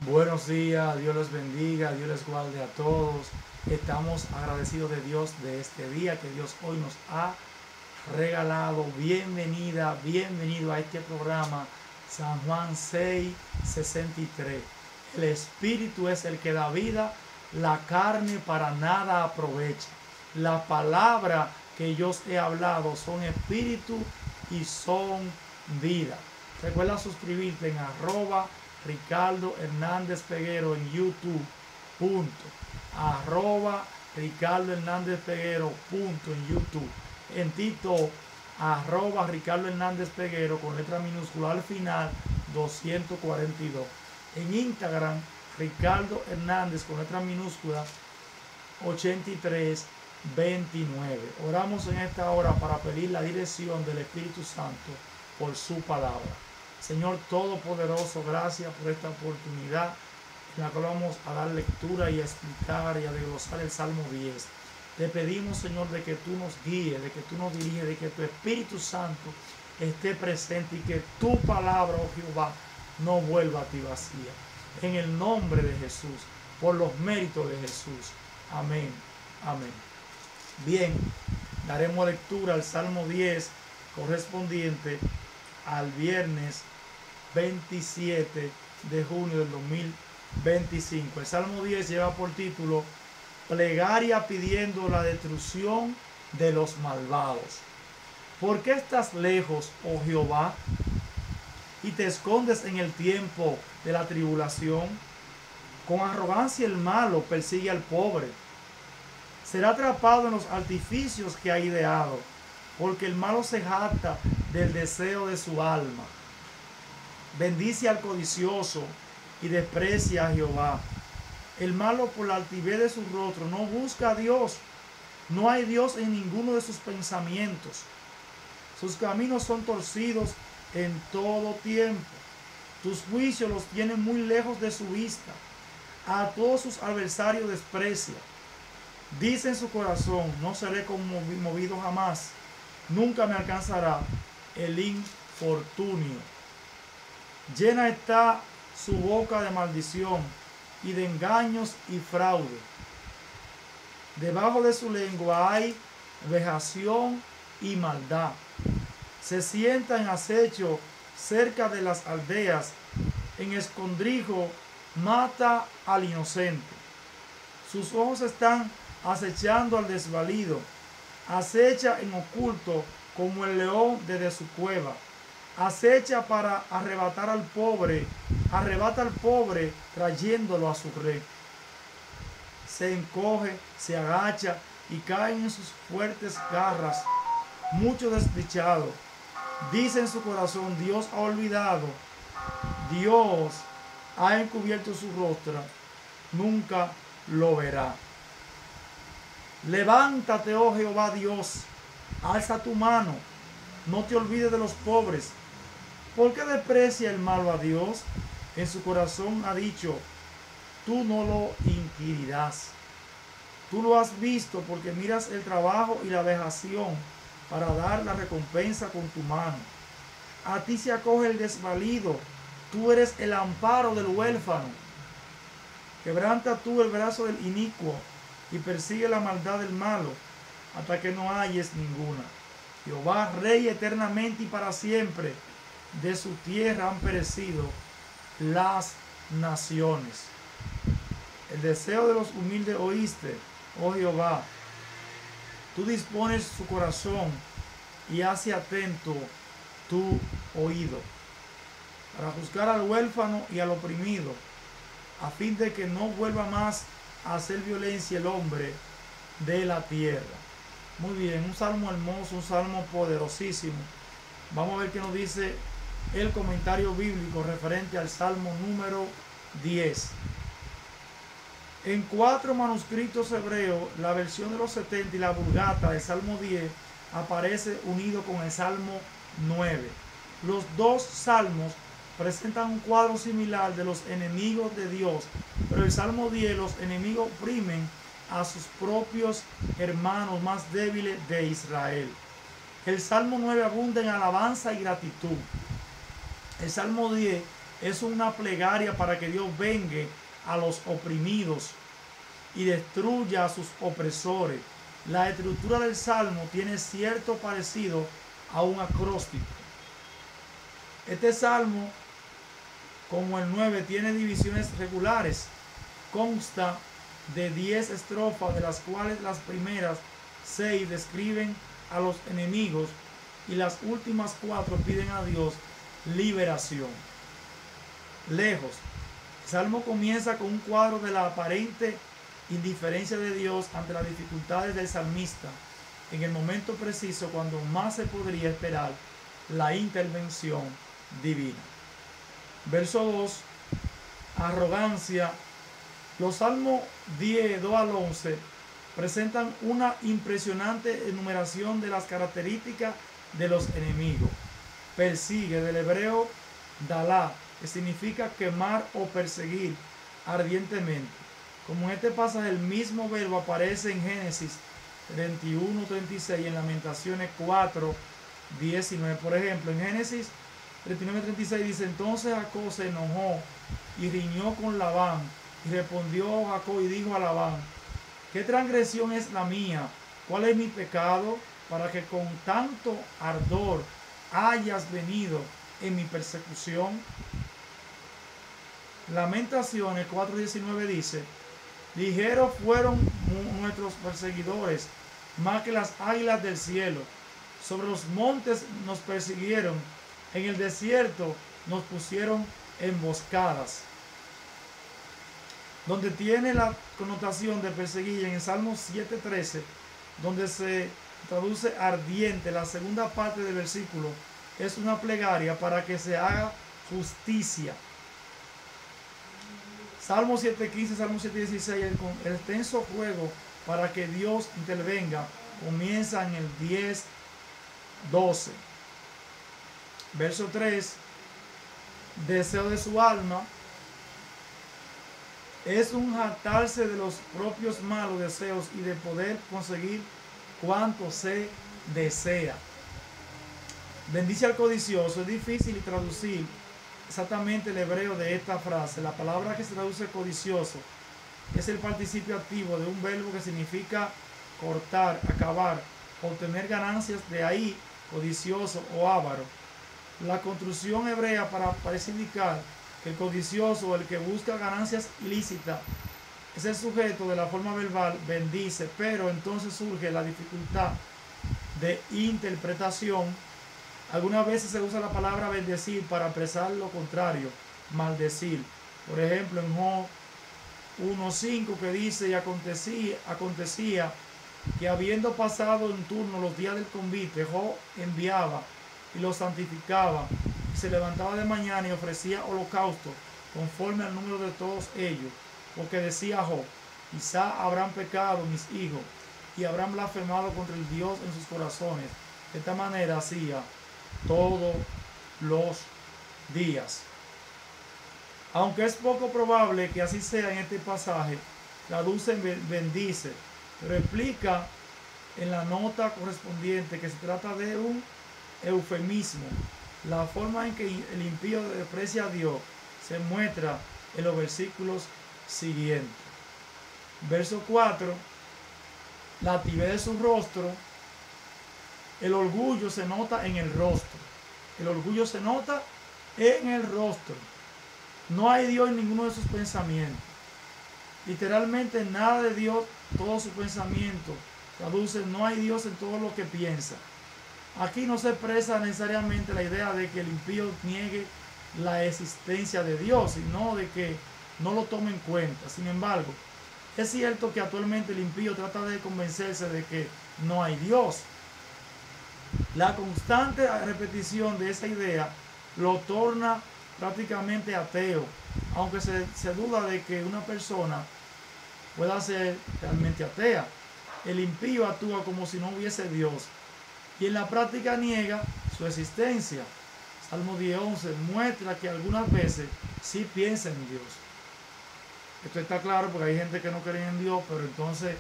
Buenos días, Dios les bendiga, Dios les guarde a todos. Estamos agradecidos de Dios de este día que Dios hoy nos ha regalado. Bienvenida, bienvenido a este programa San Juan 6:63. El Espíritu es el que da vida, la carne para nada aprovecha. La palabra que yo os he hablado son espíritu y son vida. Recuerda suscribirte en Ricardo Hernández Peguero en YouTube. Ricardo Hernández Peguero en YouTube. En TikTok, Ricardo Hernández Peguero con letra minúscula al final 242. En Instagram, Ricardo Hernández con letra minúscula 8329. Oramos en esta hora para pedir la dirección del Espíritu Santo por su palabra. Señor Todopoderoso, gracias por esta oportunidad en la que vamos a dar lectura y a explicar y a desglosar el Salmo 10. Te pedimos, Señor, de que tú nos guíes, de que tú nos diriges, de que tu Espíritu Santo esté presente y que tu palabra, oh Jehová, no vuelva a ti vacía. En el nombre de Jesús, por los méritos de Jesús. Amén. Amén. Bien, daremos lectura al Salmo 10 correspondiente al viernes 27 de junio del 2025. El Salmo 10 lleva por título Plegaria pidiendo la destrucción de los malvados. ¿Por qué estás lejos, oh Jehová, y te escondes en el tiempo de la tribulación? Con arrogancia el malo persigue al pobre. Será atrapado en los artificios que ha ideado, porque el malo se jacta del deseo de su alma. Bendice al codicioso y desprecia a Jehová. El malo por la altivez de su rostro no busca a Dios. No hay Dios en ninguno de sus pensamientos. Sus caminos son torcidos en todo tiempo. Tus juicios los tienen muy lejos de su vista. A todos sus adversarios desprecia. Dice en su corazón, no seré conmovido jamás. Nunca me alcanzará el infortunio. Llena está su boca de maldición y de engaños y fraude. Debajo de su lengua hay vejación y maldad. Se sienta en acecho cerca de las aldeas. En escondrijo mata al inocente. Sus ojos están acechando al desvalido. Acecha en oculto como el león desde su cueva. Acecha para arrebatar al pobre. Arrebata al pobre trayéndolo a su red. Se encoge, se agacha y caen en sus fuertes garras. Mucho desdichado. Dice en su corazón, Dios ha olvidado. Dios ha encubierto su rostro. Nunca lo verá. Levántate, oh Jehová Dios, alza tu mano, no te olvides de los pobres. ¿Por qué desprecia el malo a Dios? En su corazón ha dicho, tú no lo inquirirás. Tú lo has visto porque miras el trabajo y la vejación para dar la recompensa con tu mano. A ti se acoge el desvalido, tú eres el amparo del huérfano. Quebranta tú el brazo del inicuo y persigue la maldad del malo hasta que no halles ninguna. Jehová, Rey eternamente y para siempre, de su tierra han perecido las naciones. El deseo de los humildes oíste, oh Jehová. Tú dispones su corazón y hace atento tu oído para juzgar al huérfano y al oprimido, a fin de que no vuelva más a hacer violencia el hombre de la tierra. Muy bien, un salmo hermoso, un salmo poderosísimo. Vamos a ver qué nos dice el comentario bíblico referente al salmo número 10. En 4 manuscritos hebreos, la versión de los 70 y la Vulgata del salmo 10 aparece unido con el salmo 9. Los dos salmos presentan un cuadro similar de los enemigos de Dios, pero el Salmo 10 los enemigos oprimen a sus propios hermanos más débiles de Israel. El Salmo 9 abunda en alabanza y gratitud. El Salmo 10 es una plegaria para que Dios vengue a los oprimidos y destruya a sus opresores. La estructura del Salmo tiene cierto parecido a un acróstico. Este Salmo, como el 9, tiene divisiones regulares. Consta de 10 estrofas, de las cuales las primeras 6 describen a los enemigos y las últimas 4 piden a Dios liberación. Lejos. El Salmo comienza con un cuadro de la aparente indiferencia de Dios ante las dificultades del salmista, en el momento preciso cuando más se podría esperar la intervención divina. Verso 2, arrogancia. Los salmos 10, 2 al 11 presentan una impresionante enumeración de las características de los enemigos. Persigue, del hebreo dalá, que significa quemar o perseguir ardientemente. Como en este pasaje el mismo verbo aparece en Génesis 31:36 y en Lamentaciones 4:19. Por ejemplo, en Génesis 39:36 dice: entonces Jacob se enojó y riñó con Labán, y respondió Jacob y dijo a Labán: ¿qué transgresión es la mía? ¿Cuál es mi pecado? Para que con tanto ardor hayas venido en mi persecución. Lamentaciones 4:19 dice: ligeros fueron nuestros perseguidores, más que las águilas del cielo. Sobre los montes nos persiguieron, en el desierto nos pusieron emboscadas. Donde tiene la connotación de perseguir, en el Salmo 7:13, donde se traduce ardiente, la segunda parte del versículo es una plegaria para que se haga justicia. Salmo 7:15, Salmo 7:16, el extenso juego para que Dios intervenga comienza en el 10:12. Verso 3, deseo de su alma es un jactarse de los propios malos deseos y de poder conseguir cuanto se desea. Bendice al codicioso. Es difícil traducir exactamente el hebreo de esta frase. La palabra que se traduce codicioso es el participio activo de un verbo que significa cortar, acabar, obtener ganancias, de ahí codicioso o avaro. La construcción hebrea parece indicar que el codicioso o el que busca ganancias ilícitas es el sujeto de la forma verbal bendice, pero entonces surge la dificultad de interpretación. Algunas veces se usa la palabra bendecir para expresar lo contrario, maldecir. Por ejemplo, en Job 1:5 que dice: y acontecía que habiendo pasado en turno los días del convite, Job enviaba y los santificaba, y se levantaba de mañana y ofrecía holocausto conforme al número de todos ellos, porque decía Job: quizá habrán pecado mis hijos y habrán blasfemado contra el Dios en sus corazones. De esta manera hacía todos los días. Aunque es poco probable que así sea en este pasaje, traduce bendice, pero explica en la nota correspondiente que se trata de un eufemismo. La forma en que el impío desprecia a Dios se muestra en los versículos siguientes. Verso 4, la altivez de su rostro. El orgullo se nota en el rostro. El orgullo se nota en el rostro. No hay Dios en ninguno de sus pensamientos. Literalmente nada de Dios, todo su pensamiento. Traduce: no hay Dios en todo lo que piensa. Aquí no se expresa necesariamente la idea de que el impío niegue la existencia de Dios, sino de que no lo tome en cuenta. Sin embargo, es cierto que actualmente el impío trata de convencerse de que no hay Dios. La constante repetición de esa idea lo torna prácticamente ateo, aunque se duda de que una persona pueda ser realmente atea. El impío actúa como si no hubiese Dios y en la práctica niega su existencia. Salmo 10:11 muestra que algunas veces sí piensa en Dios. Esto está claro porque hay gente que no cree en Dios, pero entonces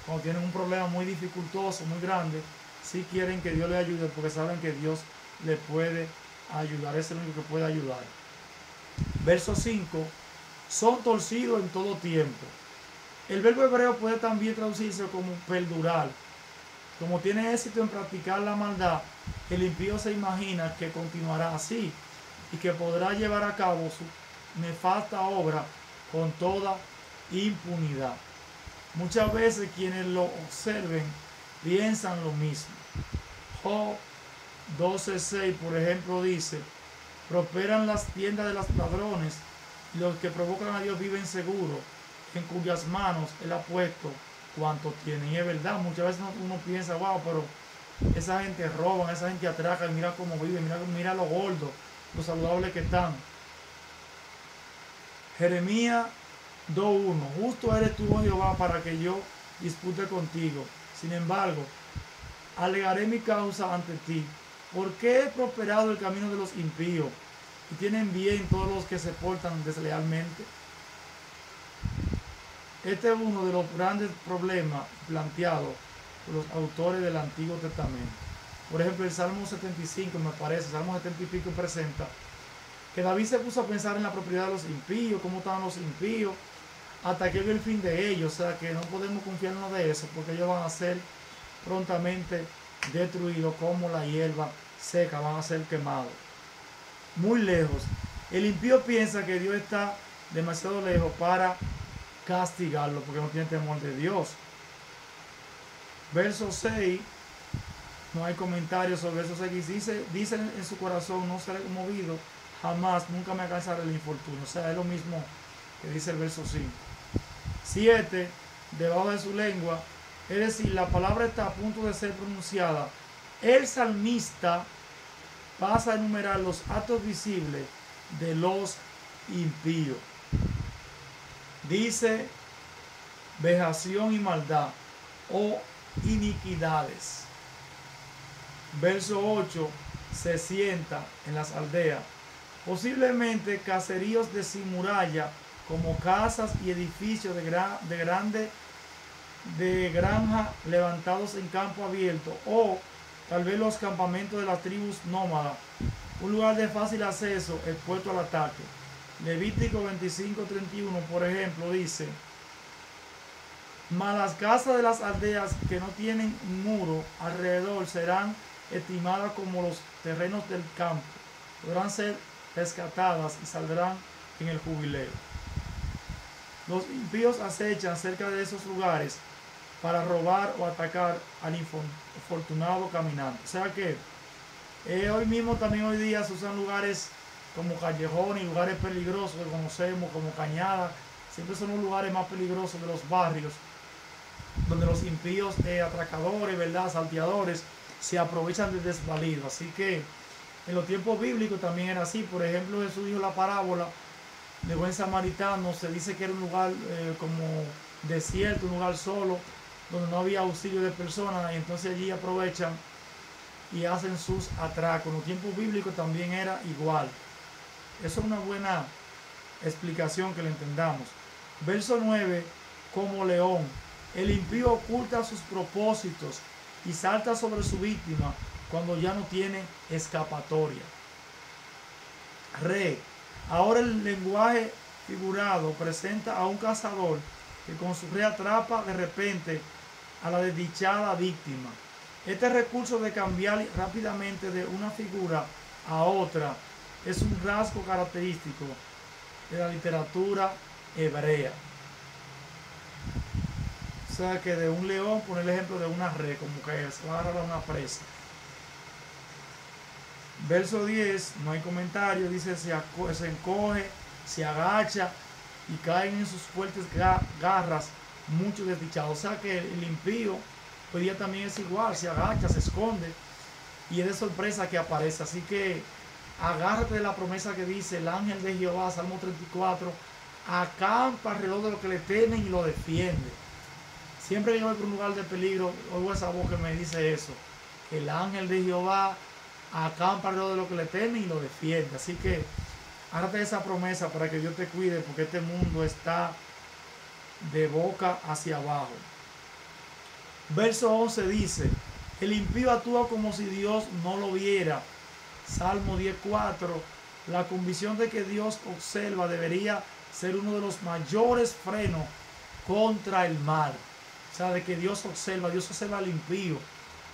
cuando tienen un problema muy dificultoso, muy grande, sí quieren que Dios les ayude porque saben que Dios les puede ayudar. Es el único que puede ayudar. Verso 5, son torcidos en todo tiempo. El verbo hebreo puede también traducirse como perdurar. Como tiene éxito en practicar la maldad, el impío se imagina que continuará así y que podrá llevar a cabo su nefasta obra con toda impunidad. Muchas veces quienes lo observen piensan lo mismo. Job 12:6, por ejemplo, dice: prosperan las tiendas de los ladrones, y los que provocan a Dios viven seguros, en cuyas manos Él ha puesto cuanto tienen. Y es verdad, muchas veces uno piensa, wow, pero esa gente roba, esa gente atraca, y mira cómo viven, mira lo gordos, lo saludables que están. Jeremías 2:1, justo eres tú, oh Jehová, para que yo dispute contigo. Sin embargo, alegaré mi causa ante ti. ¿Por qué he prosperado el camino de los impíos y tienen bien todos los que se portan deslealmente? Este es uno de los grandes problemas planteados por los autores del Antiguo Testamento. Por ejemplo, el Salmo 75, me parece, el Salmo 70 y pico presenta que David se puso a pensar en la propiedad de los impíos, cómo estaban los impíos, hasta que vio el fin de ellos. O sea que no podemos confiarnos de eso, porque ellos van a ser prontamente destruidos como la hierba seca, van a ser quemados. Muy lejos. El impío piensa que Dios está demasiado lejos para castigarlo, porque no tiene temor de Dios. Verso 6, no hay comentarios sobre verso 6. Dice en su corazón: no seré movido jamás, nunca me alcanzará el infortunio. O sea, es lo mismo que dice el verso 5. 7, debajo de su lengua, es decir, la palabra está a punto de ser pronunciada. El salmista pasa a enumerar los actos visibles de los impíos. Dice vejación y maldad o iniquidades. Verso 8, se sienta en las aldeas, posiblemente caseríos de sin muralla, como casas y edificios de granja levantados en campo abierto, o tal vez los campamentos de las tribus nómadas, un lugar de fácil acceso expuesto al ataque. Levítico 25:31, por ejemplo, dice: mas las casas de las aldeas que no tienen muro alrededor serán estimadas como los terrenos del campo, podrán ser rescatadas y saldrán en el jubileo. Los impíos acechan cerca de esos lugares para robar o atacar al infortunado caminante. O sea que hoy mismo, también hoy día, se usan lugares como callejones y lugares peligrosos que conocemos como cañadas. Siempre son los lugares más peligrosos de los barrios, donde los impíos atracadores, ¿verdad?, salteadores, se aprovechan del desvalido. Así que en los tiempos bíblicos también era así. Por ejemplo, Jesús dijo la parábola de buen samaritano. Se dice que era un lugar como desierto, un lugar solo, donde no había auxilio de personas, y entonces allí aprovechan y hacen sus atracos. En los tiempos bíblicos también era igual. Eso es una buena explicación, que le entendamos. Verso 9, como león, el impío oculta sus propósitos y salta sobre su víctima cuando ya no tiene escapatoria. Re, ahora el lenguaje figurado presenta a un cazador que con su red atrapa de repente a la desdichada víctima. Este recurso de cambiar rápidamente de una figura a otra es un rasgo característico de la literatura hebrea. O sea que de un león, poner el ejemplo de una red, como que se va a agarrar a una presa. Verso 10, no hay comentario, dice: se encoge, se agacha y caen en sus fuertes garras muchos desdichados. O sea que el impío hoy día también es igual, se agacha, se esconde y es de sorpresa que aparece. Así que agárrate de la promesa que dice el ángel de Jehová, Salmo 34, acampa alrededor de lo que le temen y lo defiende. Siempre que yo voy por un lugar de peligro, oigo esa voz que me dice eso: el ángel de Jehová acampa alrededor de lo que le temen y lo defiende. Así que agárrate de esa promesa para que Dios te cuide, porque este mundo está de boca hacia abajo. Verso 11 dice: el impío actúa como si Dios no lo viera. Salmo 10:4, La convicción de que Dios observa debería ser uno de los mayores frenos contra el mal. O sea, de que Dios observa al impío,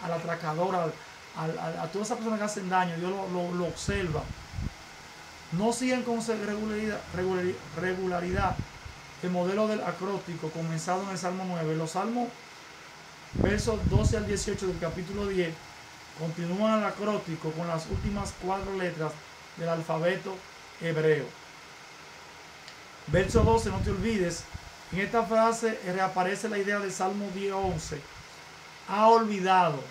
al atracador, a todas esas personas que hacen daño, Dios lo observa. No siguen con regularidad el modelo del acróstico comenzado en el Salmo 9. Los salmos, versos 12 al 18 del capítulo 10, continúan el acróstico con las últimas 4 letras del alfabeto hebreo. Verso 12, no te olvides, en esta frase reaparece la idea del Salmo 10:11. Ha olvidado.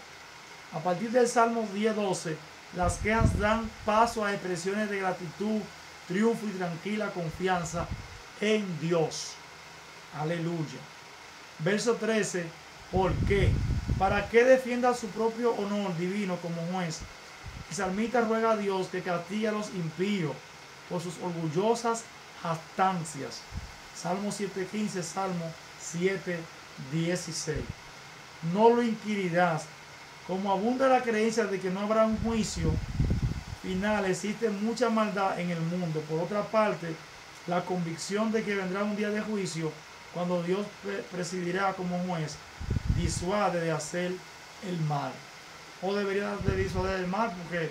A partir del Salmo 10:12, las quejas dan paso a expresiones de gratitud, triunfo y tranquila confianza en Dios. Aleluya. Verso 13, ¿por qué? ¿Para qué defienda su propio honor divino como juez? El salmista ruega a Dios que castigue a los impíos por sus orgullosas jactancias. Salmo 7:15, Salmo 7:16. No lo inquirirás. Como abunda la creencia de que no habrá un juicio final, existe mucha maldad en el mundo. Por otra parte, la convicción de que vendrá un día de juicio, cuando Dios presidirá como juez, disuade de hacer el mal. O debería de disuadir el mal, porque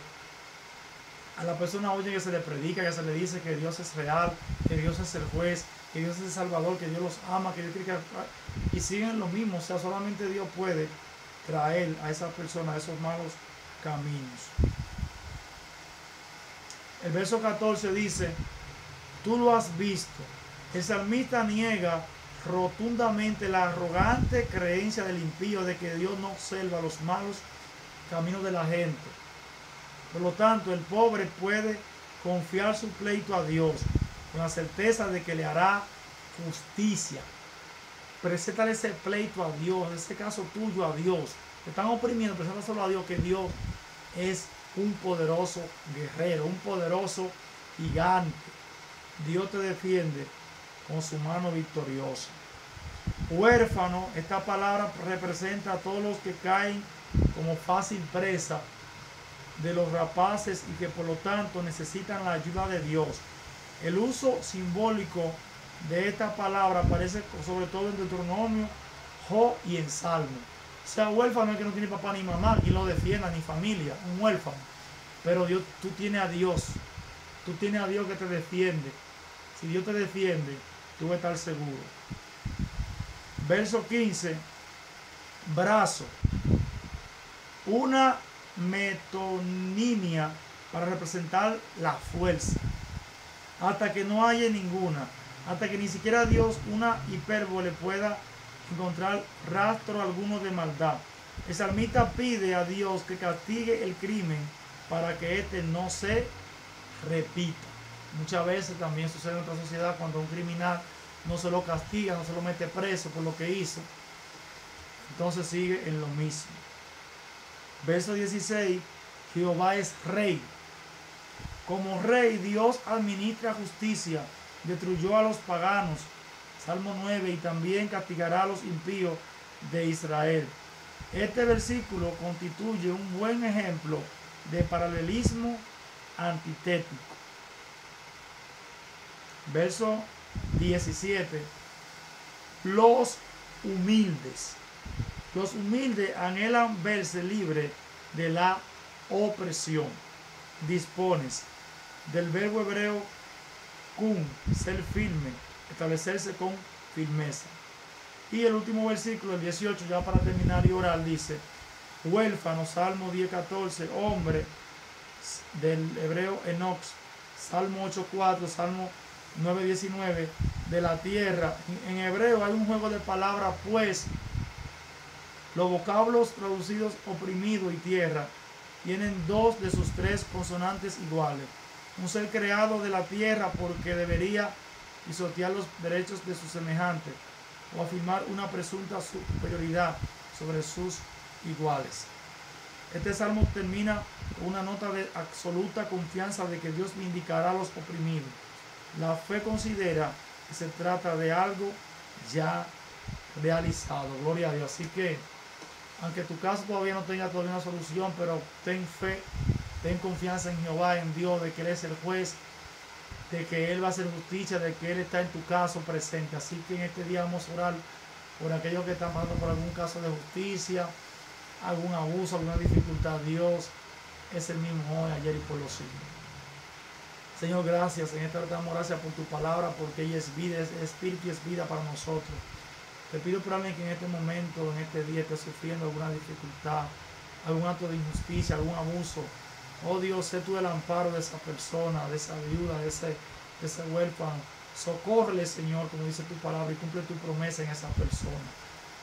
a la persona oye que se le predica, que se le dice que Dios es real, que Dios es el juez, que Dios es el Salvador, que Dios los ama, que Dios quiere que... Y siguen lo mismo. O sea, solamente Dios puede traer a esa persona a esos malos caminos. El verso 14 dice: tú lo has visto. El salmista niega rotundamente la arrogante creencia del impío de que Dios no observa los malos caminos de la gente. Por lo tanto, el pobre puede confiar su pleito a Dios con la certeza de que le hará justicia. Preséntale ese pleito a Dios, en ese caso tuyo a Dios. Te están oprimiendo, preséntaselo a Dios, que Dios es un poderoso guerrero, un poderoso gigante. Dios te defiende con su mano victoriosa. Huérfano, esta palabra representa a todos los que caen como fácil presa de los rapaces y que por lo tanto necesitan la ayuda de Dios. El uso simbólico de esta palabra aparece sobre todo en Deuteronomio, Job y en Salmo. O sea, huérfano es que no tiene papá ni mamá, quien lo defienda, ni familia, un huérfano. Pero Dios, tú tienes a Dios que te defiende. Si Dios te defiende, tú vas a estar seguro. Verso 15, brazo. Una metonimia para representar la fuerza. Hasta que no haya ninguna, hasta que ni siquiera Dios, una hipérbole, pueda encontrar rastro alguno de maldad. El salmista pide a Dios que castigue el crimen para que éste no se repita. Muchas veces también sucede en nuestra sociedad cuando un criminal no se lo castiga, no se lo mete preso por lo que hizo, entonces sigue en lo mismo. Verso 16, Jehová es rey. Como rey, Dios administra justicia, destruyó a los paganos, Salmo 9, y también castigará a los impíos de Israel. Este versículo constituye un buen ejemplo de paralelismo antitético. Verso 17, los humildes. Los humildes anhelan verse libres de la opresión. Dispones, del verbo hebreo kun, ser firme, establecerse con firmeza. Y el último versículo, el 18, ya para terminar y orar, dice: huérfano, Salmo 10:14, hombre, del hebreo Enoch, Salmo 8:4, Salmo 9:19, de la tierra. En hebreo hay un juego de palabras, pues los vocablos traducidos oprimido y tierra tienen 2 de sus 3 consonantes iguales. Un ser creado de la tierra porque debería pisotear los derechos de sus semejantes o afirmar una presunta superioridad sobre sus iguales. Este salmo termina con una nota de absoluta confianza de que Dios vindicará a los oprimidos. La fe considera que se trata de algo ya realizado. Gloria a Dios. Así que, aunque tu caso todavía no tenga una solución, pero ten fe Ten confianza en Jehová, en Dios, de que Él es el juez, de que Él va a hacer justicia, de que Él está en tu caso presente. Así que en este día vamos a orar por aquellos que están pasando por algún caso de justicia, algún abuso, alguna dificultad. Dios es el mismo hoy, ayer y por los siglos. Señor, gracias. En esta hora te damos gracias por tu palabra, porque ella es vida, es espíritu y es vida para nosotros. Te pido por alguien que en este momento, en este día, esté sufriendo alguna dificultad, algún acto de injusticia, algún abuso. Oh Dios, sé tú el amparo de esa persona, de esa viuda, de ese huérfano. Socórrele, Señor, como dice tu palabra, y cumple tu promesa en esa persona.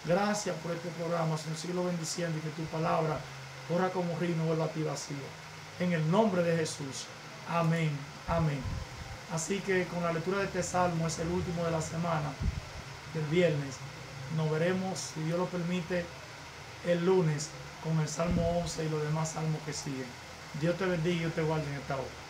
Gracias por este programa, Señor, sigo bendiciendo y que tu palabra corra como río y no vuelva a ti vacío. En el nombre de Jesús. Amén. Amén. Así que con la lectura de este salmo, es el último de la semana, del viernes. Nos veremos, si Dios lo permite, el lunes con el Salmo 11 y los demás salmos que siguen. Dios te bendiga y Dios te guarde en esta hora.